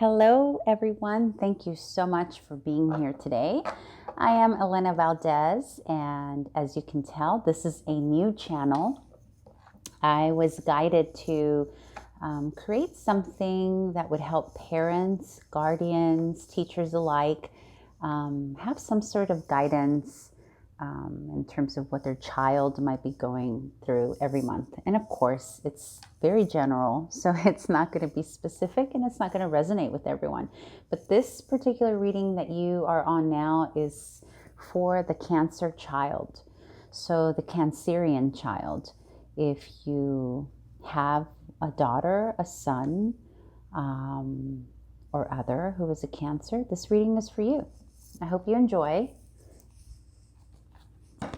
Hello, everyone. Thank you so much for being here today. I am Elena Valdez, and as you can tell, this is a new channel. I was guided to create something that would help parents, guardians, teachers alike have some sort of guidance in terms of what their child might be going through every month. And of course, it's very general, so it's not going to be specific and it's not going to resonate with everyone. But this particular reading that you are on now is for the Cancer child. So the Cancerian child. If you have a daughter, a son, or other who is a Cancer, this reading is for you. I hope you enjoy.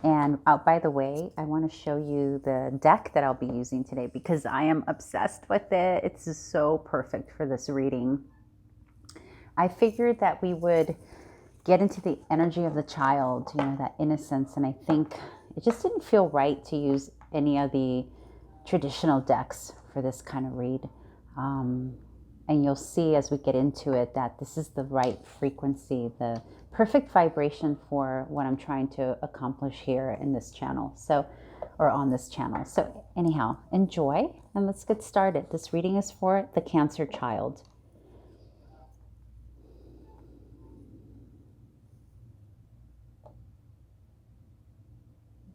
And by the way, I want to show you the deck that I'll be using today because I am obsessed with it. It's just so perfect for this reading. I figured that we would get into the energy of the child, that innocence. And I think it just didn't feel right to use any of the traditional decks for this kind of read. And you'll see as we get into it that this is the right frequency, the perfect vibration for what I'm trying to accomplish here in this channel, or on this channel. So anyhow, enjoy and let's get started. This reading is for the Cancer child.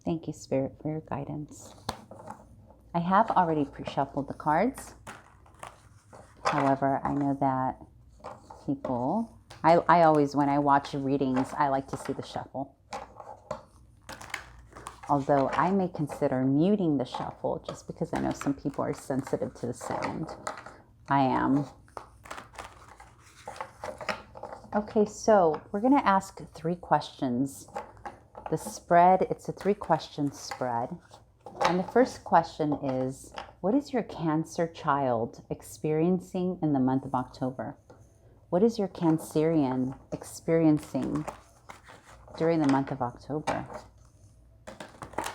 Thank you, Spirit, for your guidance. I have already pre-shuffled the cards. However, I know that people, I always, when I watch readings, I like to see the shuffle. Although I may consider muting the shuffle just because I know some people are sensitive to the sound. I am. Okay, so we're going to ask 3 questions. The spread, it's a 3-question spread. And the first question is, what is your Cancer child experiencing in the month of October? What is your Cancerian experiencing during the month of October?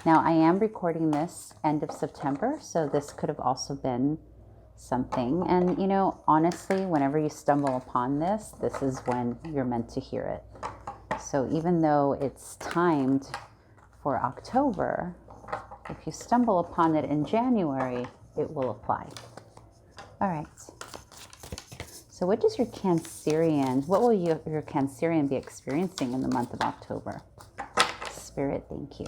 Now, I am recording this end of September, so this could have also been something. And, honestly, whenever you stumble upon this, this is when you're meant to hear it. So even though it's timed for October, if you stumble upon it in January, it will apply. All right. So what does your Cancerian, what will your Cancerian be experiencing in the month of October? Spirit, thank you.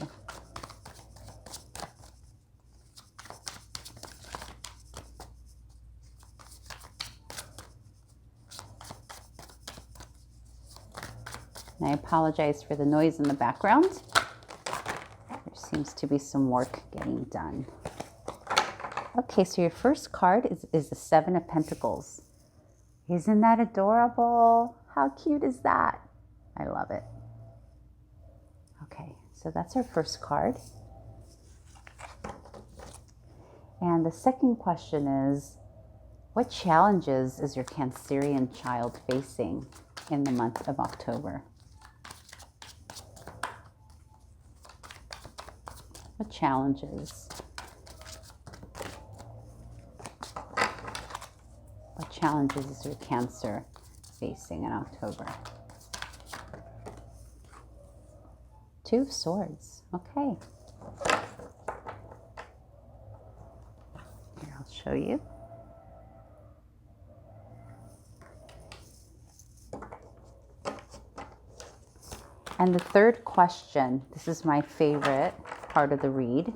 And I apologize for the noise in the background. There seems to be some work getting done. Okay, so your first card is the 7 of Pentacles. Isn't that adorable? How cute is that? I love it. Okay, so that's our first card. And the second question is, what challenges is your Cancerian child facing in the month of October? What challenges? What challenges is your Cancer facing in October? 2 of Swords. Okay. Here, I'll show you. And the third question, this is my favorite part of the read,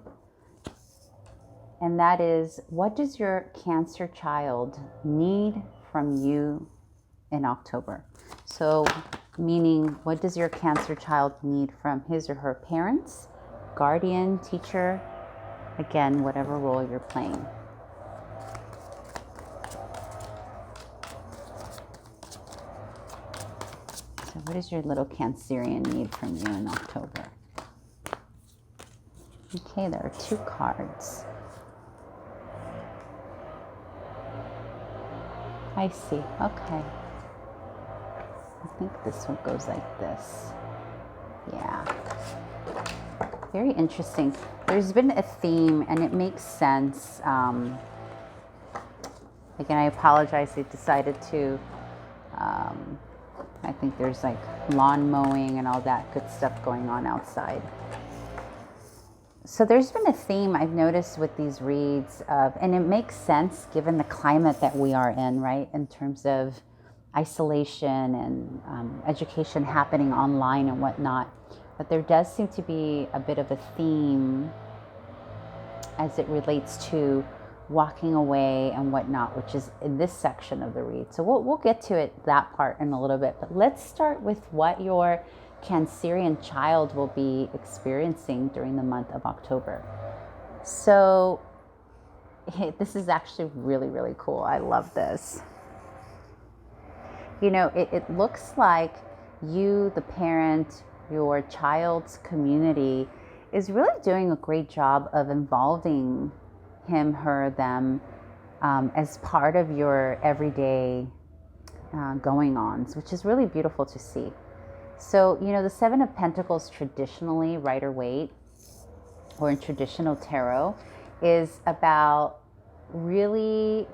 and that is, what does your Cancer child need from you in October? So meaning, what does your Cancer child need from his or her parents, guardian, teacher, again, whatever role you're playing. So what does your little Cancerian need from you in October? Okay, there are 2 cards. I see. Okay. I think this one goes like this. Yeah. Very interesting. There's been a theme, and it makes sense. Again, I apologize. I decided to I think there's like lawn mowing and all that good stuff going on outside. So there's been a theme I've noticed with these reads of, and it makes sense given the climate that we are in, right? In terms of isolation and education happening online and whatnot. But there does seem to be a bit of a theme as it relates to walking away and whatnot, which is in this section of the read. So we'll get to it, that part, in a little bit. But let's start with what your Cancerian child will be experiencing during the month of October. So this is actually really, really cool. I love this. You know, it looks like you, the parent, your child's community is really doing a great job of involving him, her, them as part of your everyday going-ons, which is really beautiful to see. So, you know, the Seven of Pentacles traditionally, Rider-Waite, or in traditional tarot, is about really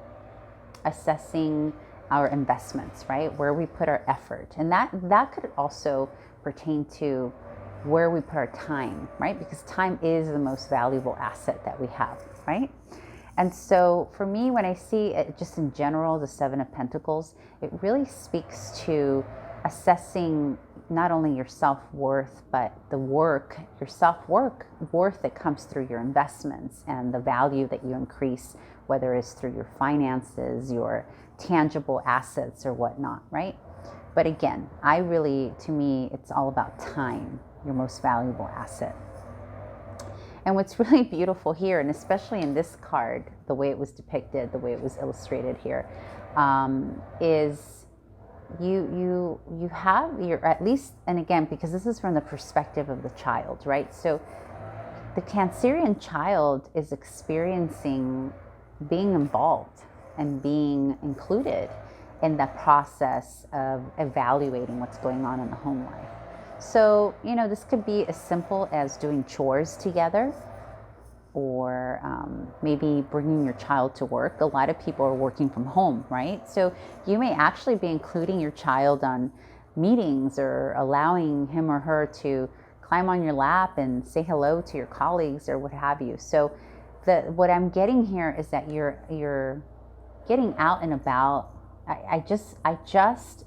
assessing our investments, right? Where we put our effort. And that could also pertain to where we put our time, right? Because time is the most valuable asset that we have, right? And so for me, when I see it just in general, the Seven of Pentacles, it really speaks to assessing not only your self-worth, but the work, your self-worth that comes through your investments and the value that you increase, whether it's through your finances, your tangible assets or whatnot, right? But again, to me, it's all about time, your most valuable asset. And what's really beautiful here, and especially in this card, the way it was depicted, the way it was illustrated here, is you have your, at least, and again, because this is from the perspective of the child, right? So the Cancerian child is experiencing being involved and being included in the process of evaluating what's going on in the home life. So, you know, this could be as simple as doing chores together, or maybe bringing your child to work. A lot of people are working from home, right? So you may actually be including your child on meetings, or allowing him or her to climb on your lap and say hello to your colleagues or what have you. So what I'm getting here is that you're getting out and about. I just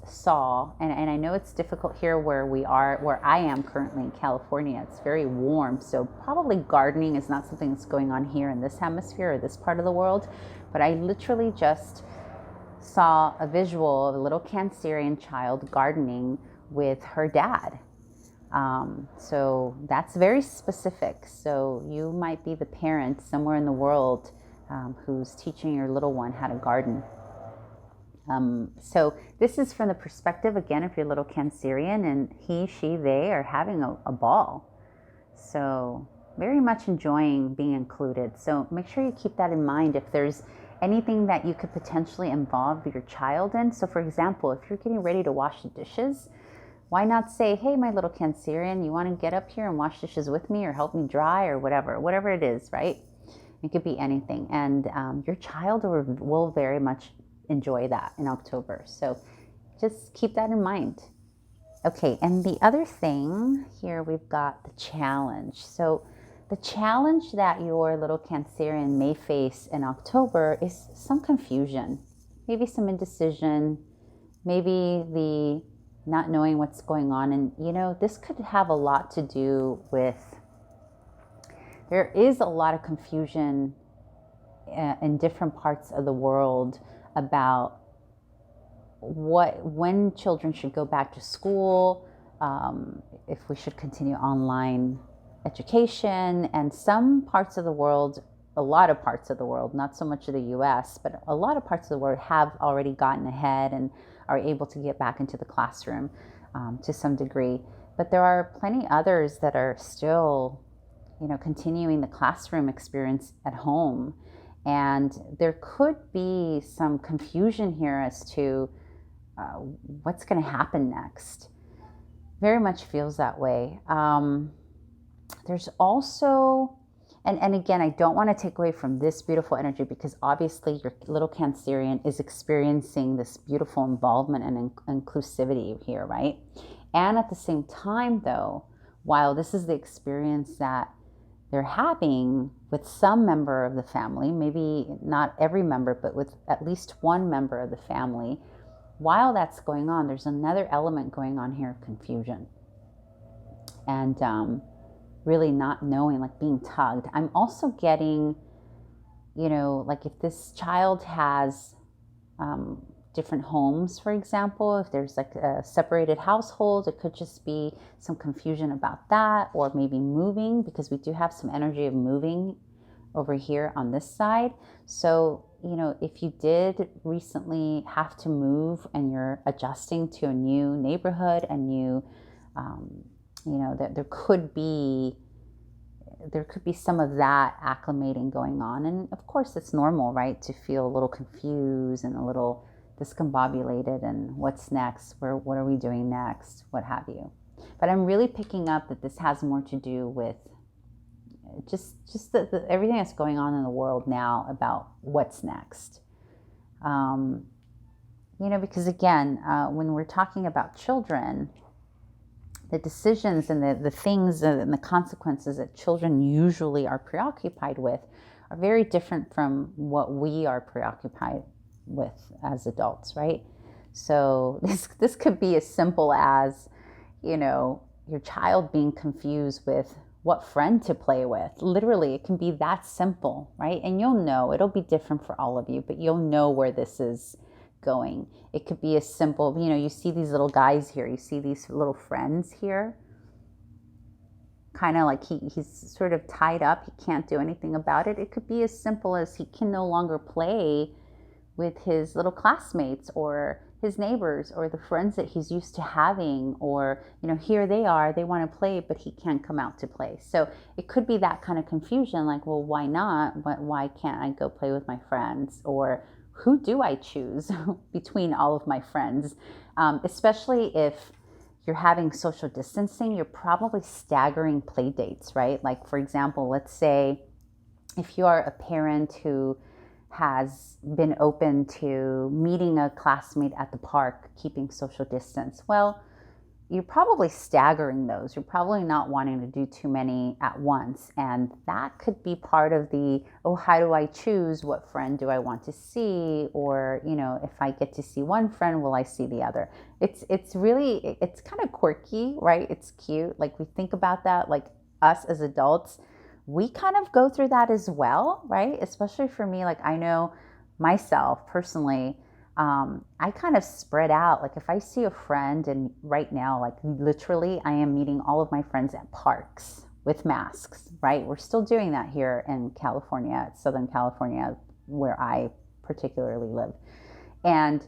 saw, and I know it's difficult here where I am currently in California. It's very warm, so probably gardening is not something that's going on here in this hemisphere or this part of the world. But I literally just saw a visual of a little Cancerian child gardening with her dad. So that's very specific. So you might be the parent somewhere in the world who's teaching your little one how to garden. So this is from the perspective, again, of your little Cancerian, and he, she, they are having a ball. So very much enjoying being included. So make sure you keep that in mind if there's anything that you could potentially involve your child in. So for example, if you're getting ready to wash the dishes, why not say, hey, my little Cancerian, you want to get up here and wash dishes with me, or help me dry, or whatever it is, right? It could be anything. And your child will very much enjoy that in October. So just keep that in mind. Okay, and the other thing here, we've got the challenge. So the challenge that your little Cancerian may face in October is some confusion, maybe some indecision, maybe the not knowing what's going on. And you know, this could have a lot to do with, there is a lot of confusion in different parts of the world about when children should go back to school, if we should continue online education. And some parts of the world, a lot of parts of the world, not so much of the US, but a lot of parts of the world have already gotten ahead and are able to get back into the classroom to some degree. But there are plenty others that are still, you know, continuing the classroom experience at home. And there could be some confusion here as to what's going to happen next. Very much feels that way. There's also, And again, I don't want to take away from this beautiful energy, because obviously your little Cancerian is experiencing this beautiful involvement and inclusivity here, right? And at the same time, though, while this is the experience that they're having with some member of the family, maybe not every member, but with at least one member of the family, while that's going on, there's another element going on here of confusion. And really not knowing, like being tugged. I'm also getting, like if this child has different homes, for example, if there's like a separated household, it could just be some confusion about that, or maybe moving, because we do have some energy of moving over here on this side. So, if you did recently have to move and you're adjusting to a new neighborhood, a new, that there could be some of that acclimating going on. And of course it's normal, right, to feel a little confused and a little discombobulated, and what's next, what are we doing next, what have you. But I'm really picking up that this has more to do with just everything that's going on in the world now about what's next. Because again, when we're talking about children, the decisions and the things and the consequences that children usually are preoccupied with are very different from what we are preoccupied with as adults, right? So this could be as simple as, your child being confused with what friend to play with. Literally, it can be that simple, right? And you'll know, it'll be different for all of you, but you'll know where this is going. It could be as simple, you see these little guys here, you see these little friends here, kind of like he's sort of tied up, he can't do anything about it. It could be as simple as he can no longer play with his little classmates or his neighbors or the friends that he's used to having, or here they are, they want to play, but he can't come out to play. So it could be that kind of confusion, like, well, why not? But why can't I go play with my friends? Or who do I choose between all of my friends? Especially if you're having social distancing, you're probably staggering play dates, right? Like, for example, let's say if you are a parent who has been open to meeting a classmate at the park, keeping social distance, well, you're probably staggering those. You're probably not wanting to do too many at once. And that could be part of the, how do I choose what friend do I want to see? Or, if I get to see one friend, will I see the other? It's kind of quirky, right? It's cute. Like, we think about that, like us as adults, we kind of go through that as well, right? Especially for me, like I know myself personally, I kind of spread out. Like if I see a friend, and right now, like literally I am meeting all of my friends at parks with masks, right? We're still doing that here in California, Southern California, where I particularly live. And,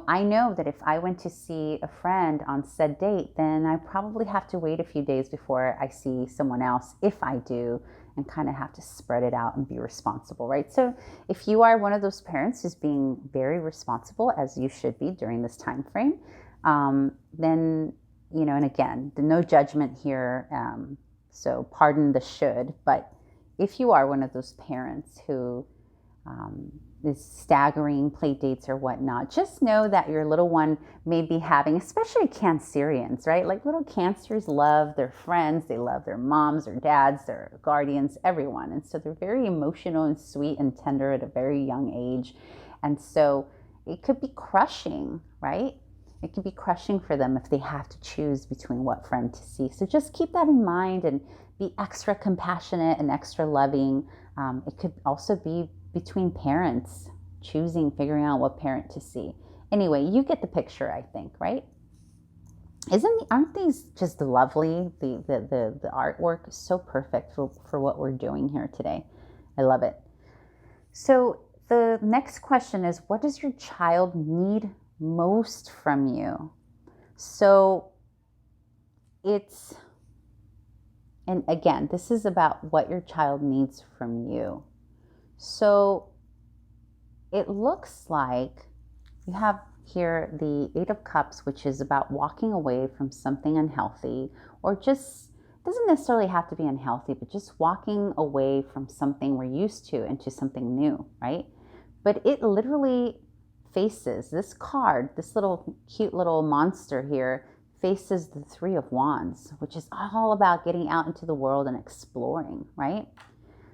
I know that if I went to see a friend on said date, then I probably have to wait a few days before I see someone else, if I do, and kind of have to spread it out and be responsible, right? So if you are one of those parents who's being very responsible, as you should be during this time frame, then, and again, no judgment here, so pardon the should, but if you are one of those parents who is staggering play dates or whatnot, just know that your little one may be having, especially Cancerians, right? Like little Cancers love their friends, they love their moms or dads, their guardians, everyone. And so they're very emotional and sweet and tender at a very young age. And so it could be crushing, right? It could be crushing for them if they have to choose between what friend to see. So just keep that in mind and be extra compassionate and extra loving. It could also be between parents, figuring out what parent to see. Anyway, you get the picture, I think, right? Aren't these just lovely? The artwork is so perfect for what we're doing here today. I love it. So the next question is, what does your child need most from you? So and again, this is about what your child needs from you. So it looks like you have here the 8 of Cups, which is about walking away from something unhealthy, or just doesn't necessarily have to be unhealthy, but just walking away from something we're used to into something new, right? But it literally faces this card, this little cute little monster here faces the Three of Wands, which is all about getting out into the world and exploring, right?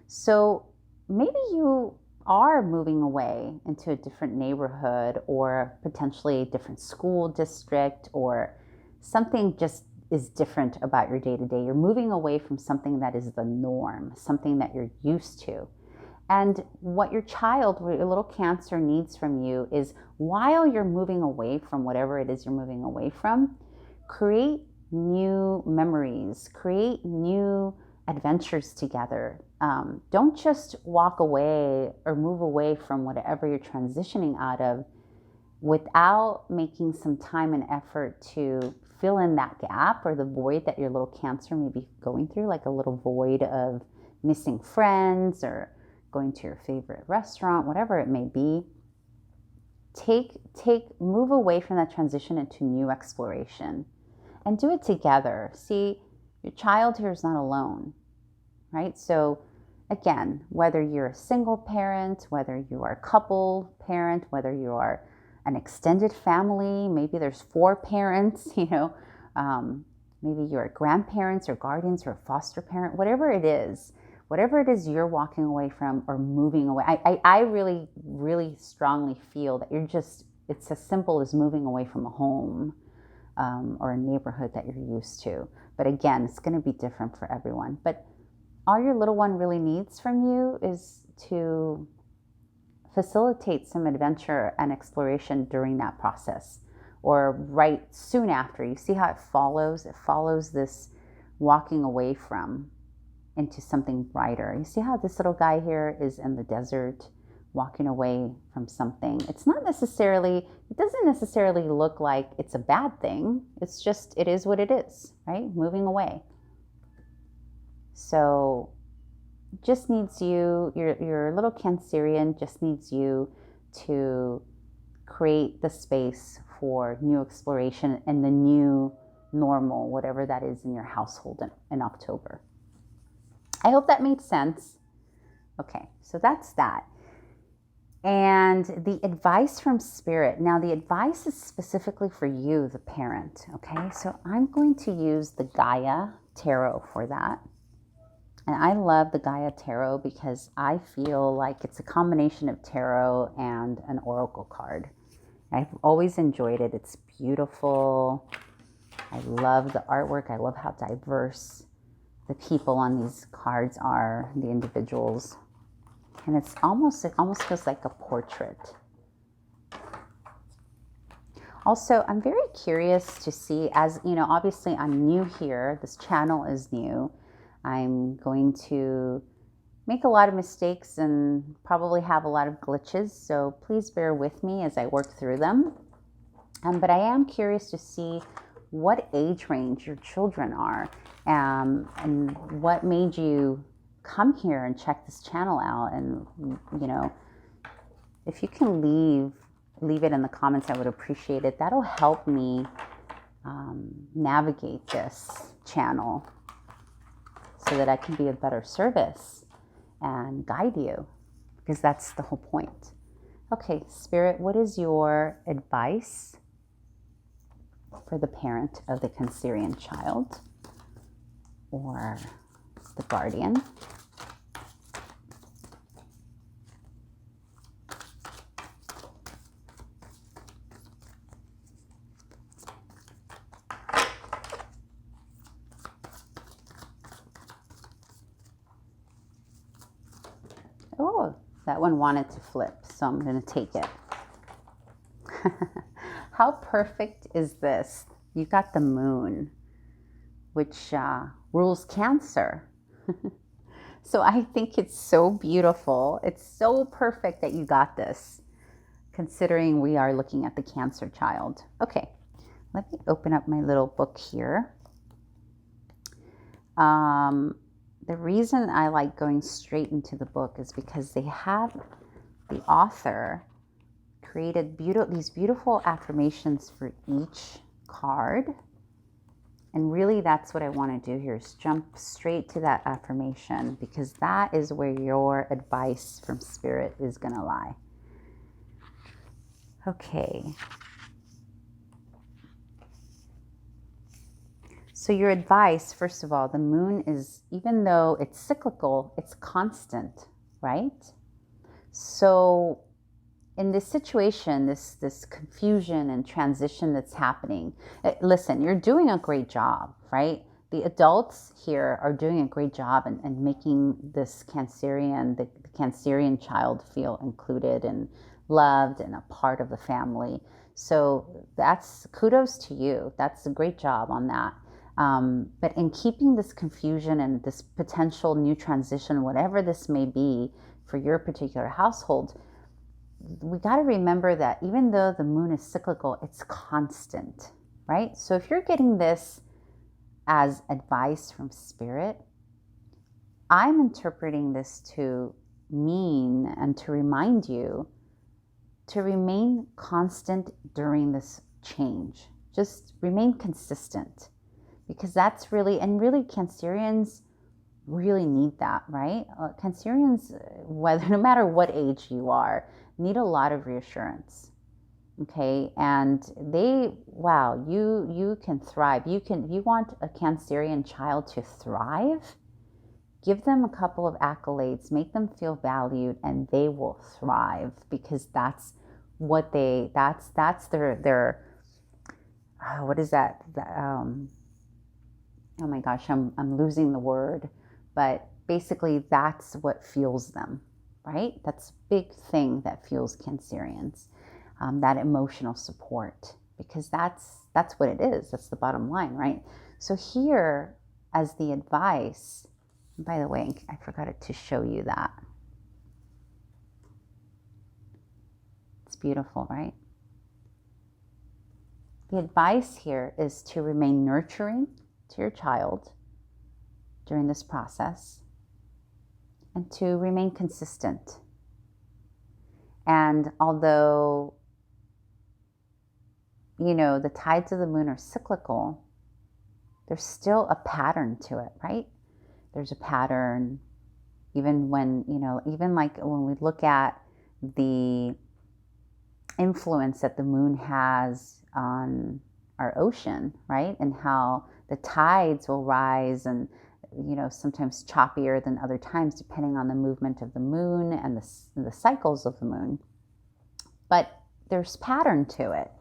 So maybe you are moving away into a different neighborhood or potentially a different school district, or something just is different about your day to day. You're moving away from something that is the norm, something that you're used to. And what your child, your little Cancer, needs from you is, while you're moving away from whatever it is you're moving away from, create new memories, create new adventures together. Don't just walk away or move away from whatever you're transitioning out of without making some time and effort to fill in that gap or the void that your little Cancer may be going through, like a little void of missing friends or going to your favorite restaurant, whatever it may be. Move away from that transition into new exploration and do it together. See, your child here is not alone, right? So again, whether you're a single parent, whether you are a couple parent, whether you are an extended family, maybe there's 4 parents, maybe you're grandparents or guardians or a foster parent, whatever it is you're walking away from or moving away. I really, really strongly feel that it's as simple as moving away from a home or a neighborhood that you're used to. But again, it's going to be different for everyone. But all your little one really needs from you is to facilitate some adventure and exploration during that process, or right soon after. You see how it follows? It follows this walking away from into something brighter. You see how this little guy here is in the desert, walking away from something. It doesn't necessarily look like it's a bad thing. It's just, it is what it is, right? Moving away. So just needs you, your little Cancerian just needs you to create the space for new exploration and the new normal, whatever that is in your household in October. I hope that made sense. Okay, so that's that. And the advice from Spirit. Now, the advice is specifically for you, the parent, okay? So I'm going to use the Gaia Tarot for that. And I love the Gaia Tarot because I feel like it's a combination of tarot and an oracle card. I've always enjoyed it. It's beautiful. I love the artwork. I love how diverse the people on these cards are, the individuals. And it almost feels like a portrait. Also, I'm very curious to see, as you know, obviously I'm new here. This channel is new. I'm going to make a lot of mistakes and probably have a lot of glitches. So please bear with me as I work through them. But I am curious to see what age range your children are, and what made you come here and check this channel out. And if you can leave it in the comments, I would appreciate it. That'll help me navigate this channel so that I can be of better service and guide you, because that's the whole point. Okay, Spirit, what is your advice for the parent of the Cancerian child or the guardian? Oh, that one wanted to flip, so I'm going to take it. How perfect is this? You got the moon, which rules Cancer. So I think it's so beautiful. It's so perfect that you got this, considering we are looking at the Cancer child. Okay, let me open up my little book here. The reason I like going straight into the book is because they have the author created these beautiful affirmations for each card. And really, that's what I want to do here, is jump straight to that affirmation, because that is where your advice from Spirit is going to lie. Okay. So your advice, first of all, the moon is, even though it's cyclical, it's constant, right? So in this situation, this confusion and transition that's happening, listen, you're doing a great job, right? The adults here are doing a great job and making this the Cancerian child feel included and loved and a part of the family. So that's kudos to you. That's a great job on that. But in keeping this confusion and this potential new transition, whatever this may be for your particular household, we got to remember that even though the moon is cyclical, it's constant, right? So if you're getting this as advice from Spirit, I'm interpreting this to mean and to remind you to remain constant during this change. Just remain consistent, because that's really, and really Cancerians really need that, right? Cancerians, whether, no matter what age you are, need a lot of reassurance. Okay, and you can thrive. You want a Cancerian child to thrive, give them a couple of accolades, make them feel valued, and they will thrive, because that's what that's their what is that? Oh my gosh, I'm losing the word, but basically that's what fuels them, right? That's a big thing that fuels Cancerians, that emotional support, because that's what it is. That's the bottom line, right? So here, as the advice, by the way, I forgot to show you that. It's beautiful, right? The advice here is to remain nurturing to your child during this process, and to remain consistent. And although, the tides of the moon are cyclical, there's still a pattern to it, right? There's a pattern, even when, even like when we look at the influence that the moon has on our ocean, right? And how the tides will rise and, sometimes choppier than other times, depending on the movement of the moon and the cycles of the moon. But there's pattern to it.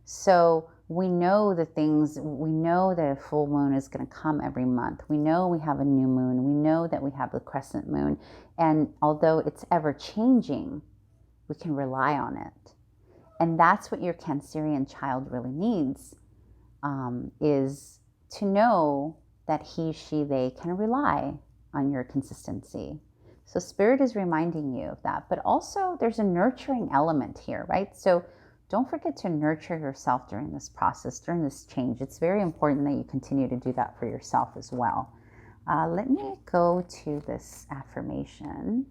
So we know that a full moon is going to come every month. We know we have a new moon. We know that we have the crescent moon. And although it's ever changing, we can rely on it. And that's what your Cancerian child really needs, is to know that he, she, they can rely on your consistency. So Spirit is reminding you of that. But also there's a nurturing element here, right? So don't forget to nurture yourself during this process, during this change. It's very important that you continue to do that for yourself as well. Let me go to this affirmation.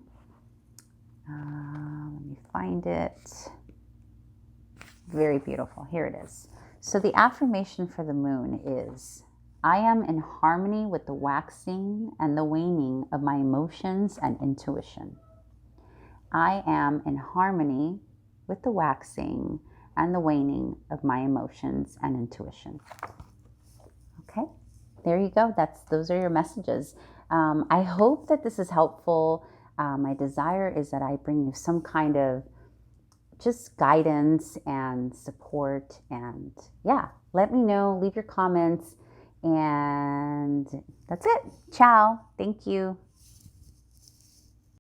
Let me find it. Very beautiful. Here it is. So the affirmation for the moon is, I am in harmony with the waxing and the waning of my emotions and intuition. I am in harmony with the waxing and the waning of my emotions and intuition. Okay, there you go. Those are your messages. I hope that this is helpful. My desire is that I bring you some kind of just guidance and support, and let me know, leave your comments, and that's it. Ciao. Thank you.